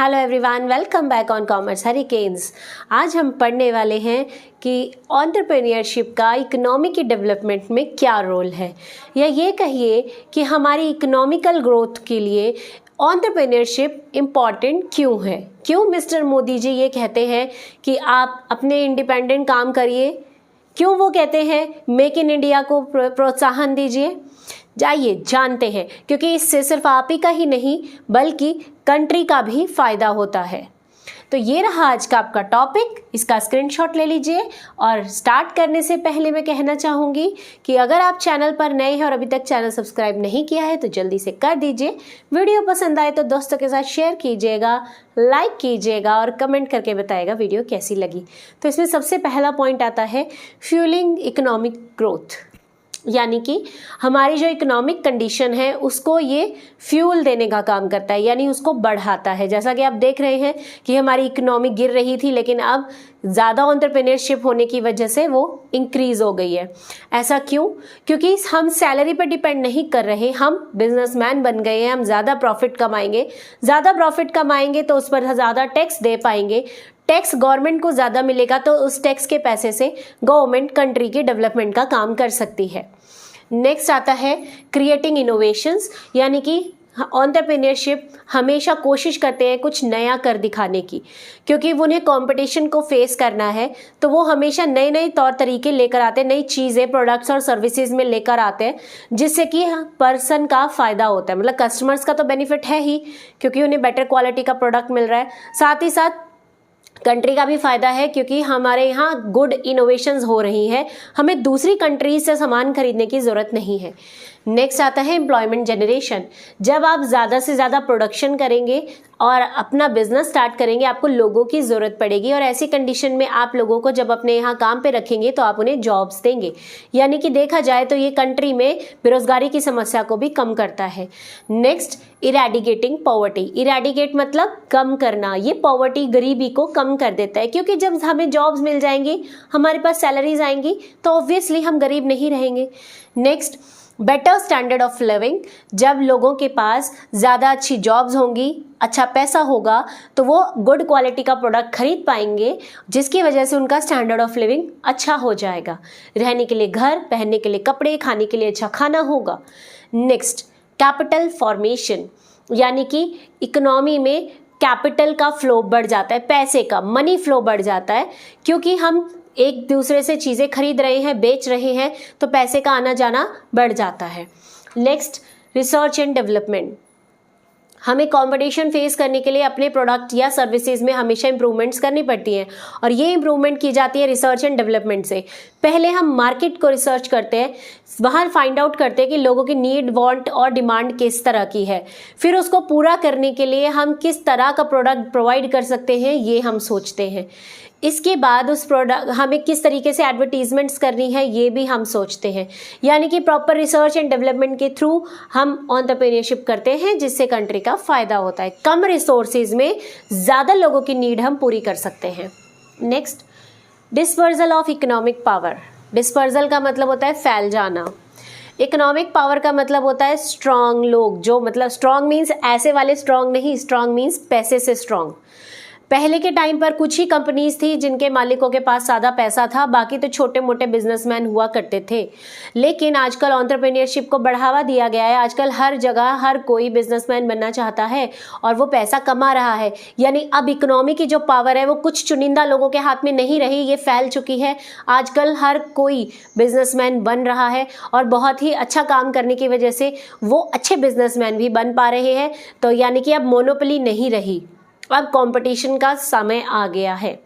Hello everyone, welcome back on commerce hurricanes. आज हम पढ़ने वाले हैं कि एंटरप्रेन्योरशिप का इकोनॉमी की डेवलपमेंट में क्या रोल है, या ये कहिए कि हमारी इकोनॉमिकल ग्रोथ के लिए एंटरप्रेन्योरशिप इम्पॉर्टेंट क्यों है। क्यों मिस्टर मोदी जी ये कहते हैं कि आप अपने इंडिपेंडेंट काम करिए, क्यों वो कहते हैं मेक इन इंडिया को प्रोत्साहन दीजिए। जाइए जानते हैं, क्योंकि इससे सिर्फ आप ही का ही नहीं बल्कि कंट्री का भी फायदा होता है। तो ये रहा आज का आपका टॉपिक, इसका स्क्रीनशॉट ले लीजिए। और स्टार्ट करने से पहले मैं कहना चाहूँगी कि अगर आप चैनल पर नए हैं और अभी तक चैनल सब्सक्राइब नहीं किया है तो जल्दी से कर दीजिए। वीडियो पसंद आए तो दोस्तों के साथ शेयर कीजिएगा, लाइक कीजिएगा और कमेंट करके बताइएगा वीडियो कैसी लगी। तो इसमें सबसे पहला पॉइंट आता है फ्यूलिंग इकोनॉमिक ग्रोथ, यानी कि हमारी जो इकोनॉमिक कंडीशन है उसको ये फ्यूल देने का काम करता है, यानी उसको बढ़ाता है। जैसा कि आप देख रहे हैं कि हमारी इकोनॉमी गिर रही थी, लेकिन अब ज़्यादा एंटरप्रेन्योरशिप होने की वजह से वो इंक्रीज़ हो गई है। ऐसा क्यों? क्योंकि हम सैलरी पर डिपेंड नहीं कर रहे, हम बिजनेसमैन बन गए हैं। हम ज़्यादा प्रॉफिट कमाएंगे तो उस पर ज़्यादा टैक्स दे पाएंगे। टैक्स गवर्नमेंट को ज़्यादा मिलेगा तो उस टैक्स के पैसे से गवर्नमेंट कंट्री के डेवलपमेंट का काम कर सकती है। नेक्स्ट आता है क्रिएटिंग इनोवेशंस, यानी कि एंटरप्रेन्योरशिप हमेशा कोशिश करते हैं कुछ नया कर दिखाने की, क्योंकि उन्हें कंपटीशन को फेस करना है। तो वो हमेशा नए नए तौर तरीके लेकर आते हैं, नई चीज़ें प्रोडक्ट्स और सर्विसेज में लेकर आते हैं, जिससे कि पर्सन का फ़ायदा होता है। मतलब कस्टमर्स का तो बेनिफिट है ही, क्योंकि उन्हें बेटर क्वालिटी का प्रोडक्ट मिल रहा है, साथ ही साथ कंट्री का भी फायदा है, क्योंकि हमारे यहाँ गुड इनोवेशंस हो रही हैं। हमें दूसरी कंट्रीज से सामान खरीदने की ज़रूरत नहीं है। नेक्स्ट आता है एम्प्लॉयमेंट जनरेशन। जब आप ज़्यादा से ज़्यादा प्रोडक्शन करेंगे और अपना बिजनेस स्टार्ट करेंगे, आपको लोगों की ज़रूरत पड़ेगी, और ऐसी कंडीशन में आप लोगों को जब अपने यहाँ काम पे रखेंगे तो आप उन्हें जॉब्स देंगे। यानी कि देखा जाए तो ये कंट्री में बेरोजगारी की समस्या को भी कम करता है। Next, eradicating poverty. इरेडिकेट मतलब कम करना। ये पॉवर्टी, गरीबी को कम कर देता है, क्योंकि जब हमें जॉब्स मिल जाएंगी, हमारे पास सैलरीज आएंगी, तो ऑब्वियसली हम गरीब नहीं रहेंगे। Next, better standard of living. जब लोगों के पास ज़्यादा अच्छी जॉब्स होंगी, अच्छा पैसा होगा, तो वो गुड क्वालिटी का प्रोडक्ट खरीद पाएंगे, जिसकी वजह से उनका स्टैंडर्ड ऑफ लिविंग अच्छा हो जाएगा। रहने के लिए घर, पहनने के लिए कपड़े, खाने के लिए अच्छा खाना होगा। नेक्स्ट, कैपिटल फॉर्मेशन, यानी कि इकोनॉमी में कैपिटल का फ्लो बढ़ जाता है, पैसे का मनी फ्लो बढ़ जाता है, क्योंकि हम एक दूसरे से चीज़ें खरीद रहे हैं, बेच रहे हैं, तो पैसे का आना जाना बढ़ जाता है। Next, research and development. हमें कंपटीशन फेस करने के लिए अपने प्रोडक्ट या सर्विसेज में हमेशा इंप्रूवमेंट्स करनी पड़ती हैं, और ये इंप्रूवमेंट की जाती है रिसर्च एंड डेवलपमेंट से। पहले हम मार्केट को रिसर्च करते हैं, वहाँ फाइंड आउट करते हैं कि लोगों की नीड, वांट और डिमांड किस तरह की है। फिर उसको पूरा करने के लिए हम किस तरह का प्रोडक्ट प्रोवाइड कर सकते हैं, ये हम सोचते हैं। इसके बाद उस प्रोडक्ट हमें किस तरीके से एडवर्टीजमेंट्स करनी है, ये भी हम सोचते हैं। यानी कि प्रॉपर रिसर्च एंड डेवलपमेंट के थ्रू हम एंटरप्रेन्योरशिप करते हैं, जिससे कंट्री का फ़ायदा होता है। कम रिसोर्सेज में ज़्यादा लोगों की नीड हम पूरी कर सकते हैं। Next, dispersal of economic power. Dispersal का मतलब होता है फैल जाना। इकोनॉमिक पावर का मतलब होता है स्ट्रांग लोग, जो मतलब स्ट्रांग मीन्स ऐसे वाले स्ट्रांग नहीं, स्ट्रांग मीन्स पैसे से स्ट्रांग। पहले के टाइम पर कुछ ही कंपनीज थी जिनके मालिकों के पास ज़्यादा पैसा था, बाकी तो छोटे मोटे बिजनेसमैन हुआ करते थे। लेकिन आजकल एंटरप्रेन्योरशिप को बढ़ावा दिया गया है। आजकल हर जगह हर कोई बिजनेसमैन बनना चाहता है और वो पैसा कमा रहा है। यानी अब इकोनॉमी की जो पावर है वो कुछ चुनिंदा लोगों के हाथ में नहीं रही, ये फैल चुकी है। आजकल हर कोई बिजनेसमैन बन रहा है, और बहुत ही अच्छा काम करने की वजह से वो अच्छे बिजनेसमैन भी बन पा रहे हैं। तो यानी कि अब मोनोपोली नहीं रही, अब कंपटीशन का समय आ गया है।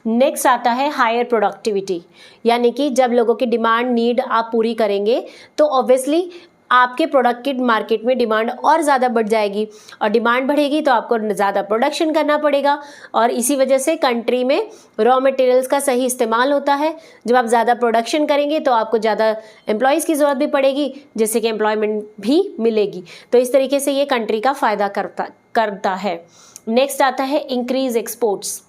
नेक्स्ट आता है हायर प्रोडक्टिविटी, यानी कि जब लोगों की डिमांड, नीड आप पूरी करेंगे तो ऑब्वियसली आपके प्रोडक्ट की मार्केट में डिमांड और ज़्यादा बढ़ जाएगी, और डिमांड बढ़ेगी तो आपको ज़्यादा प्रोडक्शन करना पड़ेगा, और इसी वजह से कंट्री में रॉ मटेरियल्स का सही इस्तेमाल होता है। जब आप ज़्यादा प्रोडक्शन करेंगे तो आपको ज़्यादा एम्प्लॉयज़ की ज़रूरत भी पड़ेगी, जिससे कि एम्प्लॉयमेंट भी मिलेगी। तो इस तरीके से ये कंट्री का फ़ायदा करता है। नेक्स्ट आता है इंक्रीज एक्सपोर्ट्स।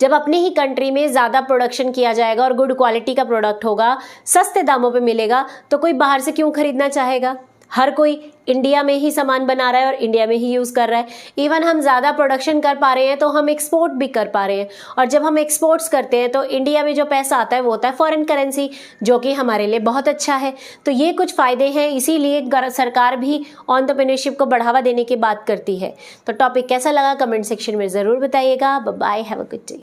जब अपने ही कंट्री में ज़्यादा प्रोडक्शन किया जाएगा और गुड क्वालिटी का प्रोडक्ट होगा, सस्ते दामों पे मिलेगा, तो कोई बाहर से क्यों खरीदना चाहेगा। हर कोई इंडिया में ही सामान बना रहा है और इंडिया में ही यूज़ कर रहा है। इवन हम ज़्यादा प्रोडक्शन कर पा रहे हैं तो हम एक्सपोर्ट भी कर पा रहे हैं, और जब हम एक्सपोर्ट्स करते हैं तो इंडिया में जो पैसा आता है वो होता है फॉरेन करेंसी, जो कि हमारे लिए बहुत अच्छा है। तो ये कुछ फ़ायदे हैं, इसीलिए सरकार भी एंटरप्रेन्योरशिप को बढ़ावा देने की बात करती है। तो टॉपिक कैसा लगा कमेंट सेक्शन में ज़रूर बताइएगा। Bye, have a good day.